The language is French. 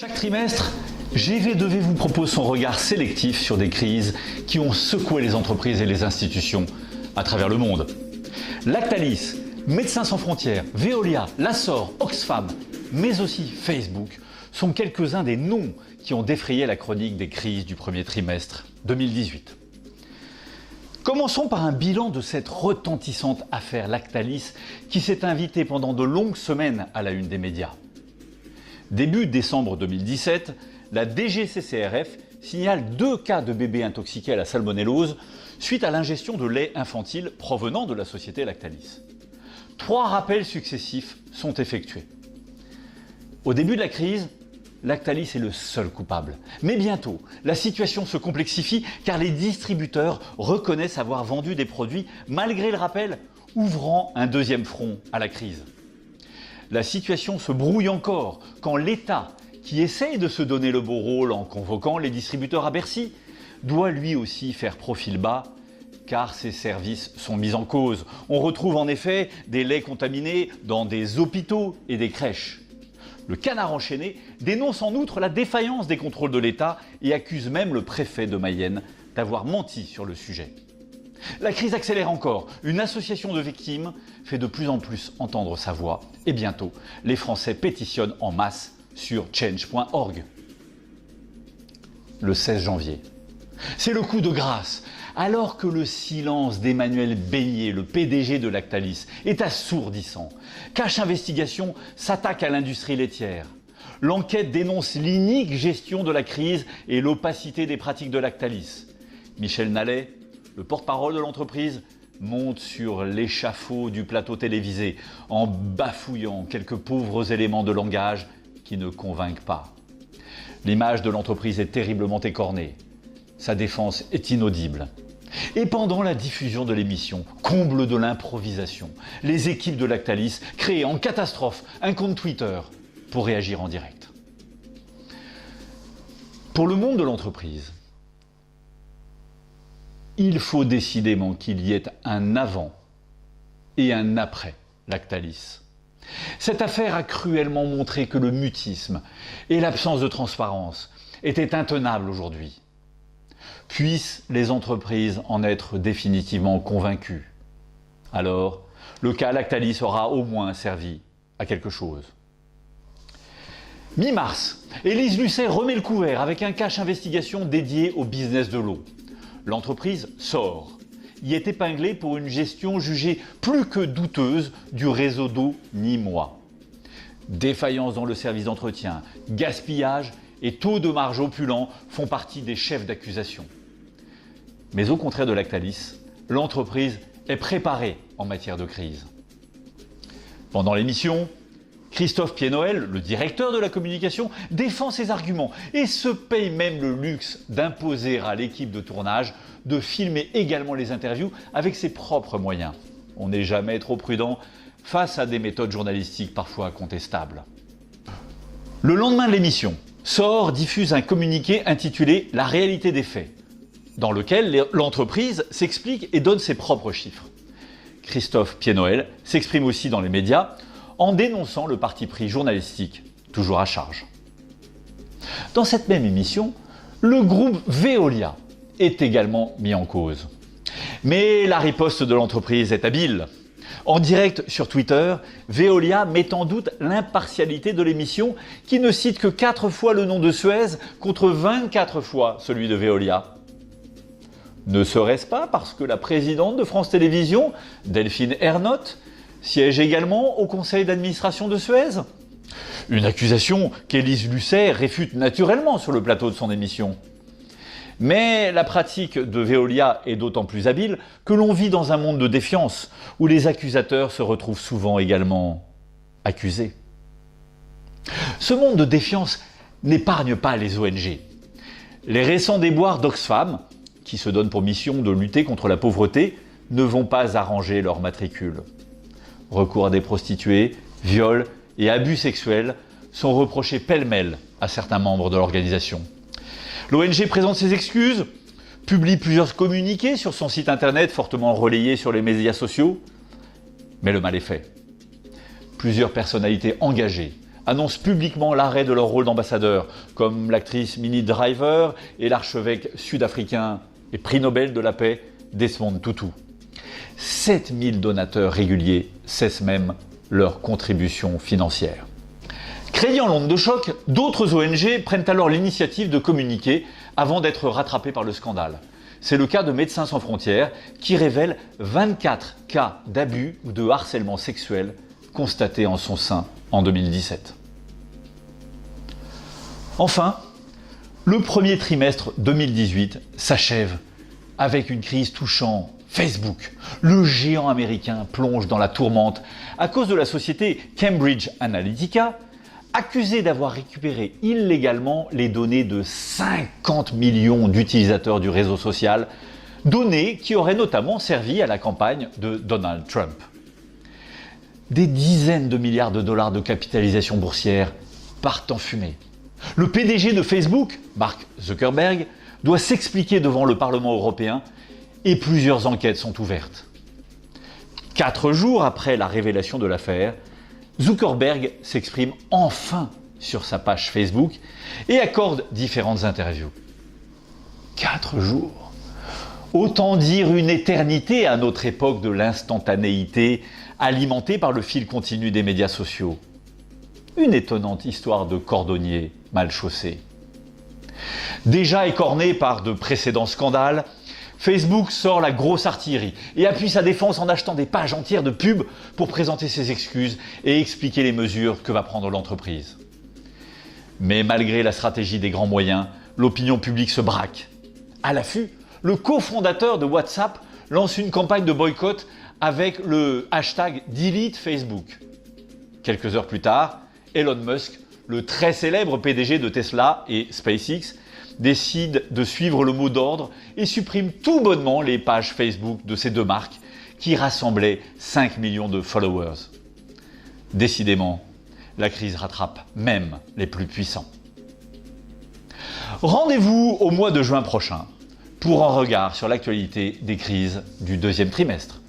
Chaque trimestre, GV2V vous propose son regard sélectif sur des crises qui ont secoué les entreprises et les institutions à travers le monde. Lactalis, Médecins sans frontières, Veolia, l'Assor, Oxfam, mais aussi Facebook sont quelques-uns des noms qui ont défrayé la chronique des crises du premier trimestre 2018. Commençons par un bilan de cette retentissante affaire Lactalis qui s'est invitée pendant de longues semaines à la une des médias. Début décembre 2017, la DGCCRF signale 2 cas de bébés intoxiqués à la salmonellose suite à l'ingestion de lait infantile provenant de la société Lactalis. 3 rappels successifs sont effectués. Au début de la crise, Lactalis est le seul coupable. Mais bientôt, la situation se complexifie car les distributeurs reconnaissent avoir vendu des produits malgré le rappel, ouvrant un deuxième front à la crise. La situation se brouille encore quand l'État, qui essaye de se donner le beau rôle en convoquant les distributeurs à Bercy, doit lui aussi faire profil bas car ses services sont mis en cause. On retrouve en effet des laits contaminés dans des hôpitaux et des crèches. Le Canard enchaîné dénonce en outre la défaillance des contrôles de l'État et accuse même le préfet de Mayenne d'avoir menti sur le sujet. La crise accélère encore. Une association de victimes fait de plus en plus entendre sa voix. Et bientôt, les Français pétitionnent en masse sur change.org. Le 16 janvier. C'est le coup de grâce. Alors que le silence d'Emmanuel Beignet, le PDG de Lactalis, est assourdissant, Cash Investigation s'attaque à l'industrie laitière. L'enquête dénonce l'inique gestion de la crise et l'opacité des pratiques de Lactalis. Michel Nallet, le porte-parole de l'entreprise, monte sur l'échafaud du plateau télévisé en bafouillant quelques pauvres éléments de langage qui ne convainquent pas. L'image de l'entreprise est terriblement écornée. Sa défense est inaudible. Et pendant la diffusion de l'émission, comble de l'improvisation, les équipes de Lactalis créent en catastrophe un compte Twitter pour réagir en direct. Pour le monde de l'entreprise, il faut décidément qu'il y ait un avant et un après Lactalis. Cette affaire a cruellement montré que le mutisme et l'absence de transparence étaient intenables aujourd'hui. Puissent les entreprises en être définitivement convaincues. Alors, le cas Lactalis aura au moins servi à quelque chose. Mi-mars, Élise Lucet remet le couvert avec un Cash Investigation dédié au business de l'eau. L'entreprise sort. Y est épinglée pour une gestion jugée plus que douteuse du réseau d'eau nîmois. Défaillance dans le service d'entretien, gaspillage et taux de marge opulents font partie des chefs d'accusation. Mais au contraire de Lactalis, l'entreprise est préparée en matière de crise. Pendant l'émission, Christophe Pied-Noël, le directeur de la communication, défend ses arguments et se paye même le luxe d'imposer à l'équipe de tournage de filmer également les interviews avec ses propres moyens. On n'est jamais trop prudent face à des méthodes journalistiques parfois contestables. Le lendemain de l'émission, SOR diffuse un communiqué intitulé « La réalité des faits », dans lequel l'entreprise s'explique et donne ses propres chiffres. Christophe Pied-Noël s'exprime aussi dans les médias en dénonçant le parti pris journalistique, toujours à charge. Dans cette même émission, le groupe Veolia est également mis en cause. Mais la riposte de l'entreprise est habile. En direct sur Twitter, Veolia met en doute l'impartialité de l'émission qui ne cite que 4 fois le nom de Suez contre 24 fois celui de Veolia. Ne serait-ce pas parce que la présidente de France Télévisions, Delphine Ernotte, siège également au conseil d'administration de Suez? Une accusation qu'Élise Lucet réfute naturellement sur le plateau de son émission. Mais la pratique de Veolia est d'autant plus habile que l'on vit dans un monde de défiance où les accusateurs se retrouvent souvent également accusés. Ce monde de défiance n'épargne pas les ONG. Les récents déboires d'Oxfam, qui se donnent pour mission de lutter contre la pauvreté, ne vont pas arranger leur matricule. Recours à des prostituées, viols et abus sexuels sont reprochés pêle-mêle à certains membres de l'organisation. L'ONG présente ses excuses, publie plusieurs communiqués sur son site internet fortement relayés sur les médias sociaux, mais le mal est fait. Plusieurs personnalités engagées annoncent publiquement l'arrêt de leur rôle d'ambassadeur, comme l'actrice Minnie Driver et l'archevêque sud-africain et prix Nobel de la paix Desmond Tutu. 7000 donateurs réguliers cessent même leur contribution financière. Craignant l'onde de choc, d'autres ONG prennent alors l'initiative de communiquer avant d'être rattrapées par le scandale. C'est le cas de Médecins sans frontières qui révèle 24 cas d'abus ou de harcèlement sexuel constatés en son sein en 2017. Enfin, le premier trimestre 2018 s'achève avec une crise touchant Facebook. Le géant américain plonge dans la tourmente à cause de la société Cambridge Analytica, accusée d'avoir récupéré illégalement les données de 50 millions d'utilisateurs du réseau social, données qui auraient notamment servi à la campagne de Donald Trump. Des dizaines de milliards de dollars de capitalisation boursière partent en fumée. Le PDG de Facebook, Mark Zuckerberg, doit s'expliquer devant le Parlement européen et plusieurs enquêtes sont ouvertes. 4 jours après la révélation de l'affaire, Zuckerberg s'exprime enfin sur sa page Facebook et accorde différentes interviews. 4 jours. Autant dire une éternité à notre époque de l'instantanéité alimentée par le fil continu des médias sociaux. Une étonnante histoire de cordonnier mal chaussé. Déjà écorné par de précédents scandales, Facebook sort la grosse artillerie et appuie sa défense en achetant des pages entières de pubs pour présenter ses excuses et expliquer les mesures que va prendre l'entreprise. Mais malgré la stratégie des grands moyens, l'opinion publique se braque. À l'affût, le cofondateur de WhatsApp lance une campagne de boycott avec le hashtag #DeleteFacebook. Quelques heures plus tard, Elon Musk, le très célèbre PDG de Tesla et SpaceX, décide de suivre le mot d'ordre et supprime tout bonnement les pages Facebook de ces deux marques qui rassemblaient 5 millions de followers. Décidément, la crise rattrape même les plus puissants. Rendez-vous au mois de juin prochain pour un regard sur l'actualité des crises du deuxième trimestre.